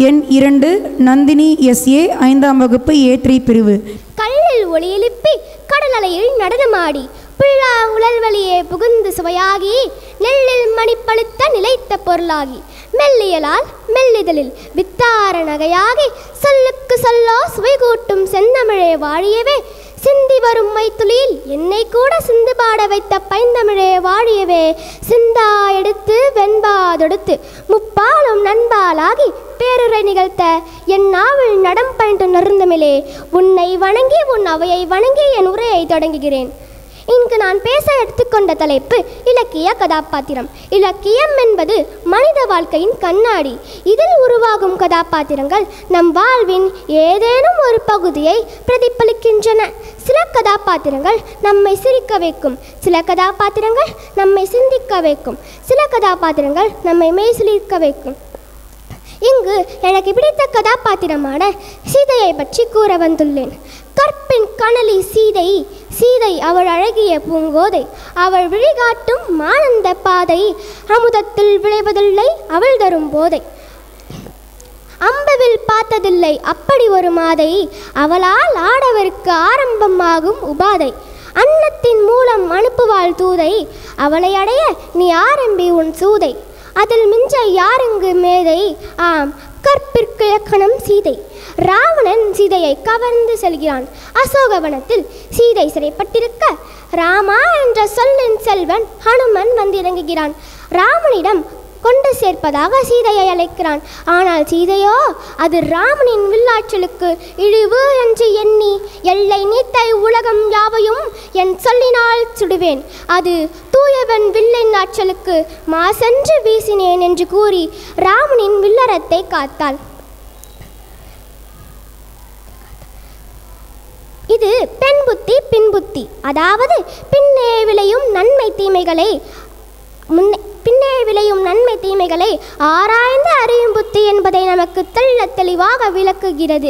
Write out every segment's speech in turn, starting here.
எண் 2 நந்தினி SA 5ஆம் வகுப்பு A3 பிரிவு. கல்லில் ஒளி எழுப்பி கடல் அலையில் நடனமாடி புள்ளா உழல் வழியே புகுந்து சுவையாகி நெல்லில் மணிப்பழுத்த நிலைத்த பொருளாகி மெல்லியலால் மெல்லிதழில் வித்தார நகையாகி சொல்லுக்கு சொல்லோ சுவை கூட்டும் செந்தமிழே வாழியவே சிந்தி வரும் மைத்துளியில் என்னை கூட சிந்து பாட வைத்த பைந்தமிழே வாழியவே சிந்தா எடுத்து வெண்பா தொடுத்து முப்பாலும் நண்பாலாகி பேருரை நிகழ்த்த என் நாவில் நடம் பயின்று நருந்தமிழே உன்னை வணங்கி உன் அவையை வணங்கி என் உரையை தொடங்குகிறேன். இங்கு நான் பேச எடுத்துக்கொண்ட தலைப்பு இலக்கிய கதாபாத்திரம். இலக்கியம் என்பது மனித வாழ்க்கையின் கண்ணாடி. இதில் உருவாகும் கதாபாத்திரங்கள் நம் வாழ்வின் ஏதேனும் ஒரு பகுதியை பிரதிபலிக்கின்றன. சில கதாபாத்திரங்கள் நம்மை சிரிக்க வைக்கும், சில கதாபாத்திரங்கள் நம்மை சிந்திக்க வைக்கும், சில கதாபாத்திரங்கள் நம்மை மெய்சிலிர்க்க வைக்கும். இங்கு எனக்கு பிடித்த கதாபாத்திரமான சீதையை பற்றி கூற வந்துள்ளேன். கற்பின் கனலி சீதை, சீதை அவள் அழகிய பூங்கோதை, அவள் விழிகாட்டும் மானந்த பாதை, அமுதத்தில் விளைவதில்லை அவள் தரும் போதை, அம்பவில் பார்த்ததில்லை அப்படி ஒரு மாதை, அவளால் ஆடவருக்கு ஆரம்பமாகும் உபாதை, அன்னத்தின் மூலம் அனுப்புவாள் தூதை, அவளை அடைய நீ ஆரம்பி உன் சூதை, அதில் மிஞ்ச யாருங்கு மேதை, ஆம் கற்பிற்கு இலக்கணம் சீதை. ராவணன் சீதையை கவர்ந்து செல்கிறான். அசோகவனத்தில் சீதை சிறைப்பட்டிருக்க ராமா என்ற சொல்லின் செல்வன் ஹனுமன் வந்து இறங்குகிறான். ராமனிடம் கொண்டு சேர்ப்பதாக சீதையை அழைக்கிறான். ஆனால் சீதையோ அது ராமனின் வில்லாற்றலுக்கு இழிவு என்று எண்ணி எல்லை நீத்த உலகம் யாவையும் என் சொல்லினால் சுடுவேன், அது தூயவன் வில்லின் ஆற்றலுக்கு மாசென்று வீசினேன் என்று கூறி ராமனின் வில்லறத்தை காத்தாள். இது பெண் புத்தி பின் புத்தி, அதாவது பின்னே விளையும் நன்மை தீமைகளை ஆராய்ந்து அறியும் புத்தி என்பதை நமக்கு தெள்ள தெளிவாக விளக்குகிறது.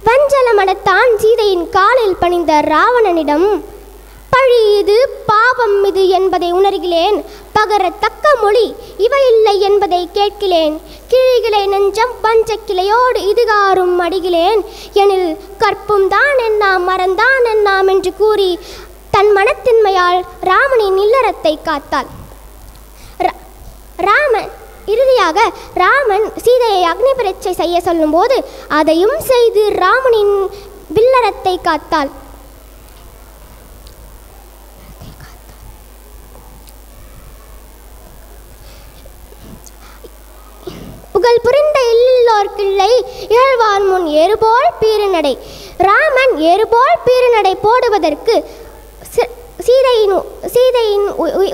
வஞ்சலமடத்தான் சீதையின் காலில் பணிந்த ராவணனிடம் பழி இது பாவம் இது என்பதை உணர்கிறேன், பகரத்தக்க மொழி இவை இல்லை என்பதை கேட்கிறேன், கிளிகளை நெஞ்சம் பஞ்ச கிளையோடு இதுகாரும் அடிகிறேன், எனில் கற்பும் தான் என்னாம் மறந்தான் என்னாம் என்று கூறி தன் மனத்தின்மையால் ராமனின் இல்லறத்தை காத்தாள். இறுதியாக ராமன் சீதையை அக்னி பரீட்சை செய்ய சொல்லும்போது அதையும் செய்து ராமனின் வில்லறத்தை காத்தாள். புகழ் புரிந்த இல்லோர்க்கில்லை இகழ்வார் முன் ஏறுபோல் பீறுநடை. ராமன் ஏறுபோல் பீறுநடை போடுவதற்கு சீதையின்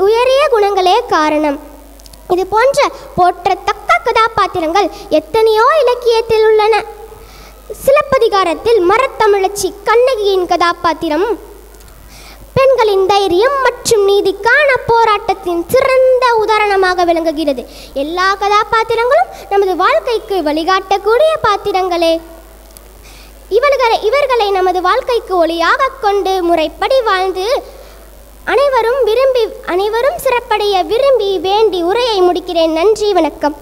உயரிய குணங்களே காரணம். இது போன்ற போற்றத்தக்க கதாபாத்திரங்கள் எத்தனையோ இலக்கியத்தில் உள்ளன. சிலப்பதிகாரத்தில் மரத்தமிழச்சி கண்ணகியின் கதாபாத்திரம் பெண்களின் தைரியம் மற்றும் நீதிக்கான போராட்டத்தின் சிறந்த உதாரணமாக விளங்குகிறது. எல்லா கதாபாத்திரங்களும் நமது வாழ்க்கைக்கு வழிகாட்டக்கூடிய பாத்திரங்களே. இவர்களை நமது வாழ்க்கைக்கு ஒளியாக கொண்டு முறைப்படி வாழ்ந்து அனைவரும் சிறப்படைய விரும்பி வேண்டி உரையை முடிக்கிறேன். நன்றி, வணக்கம்.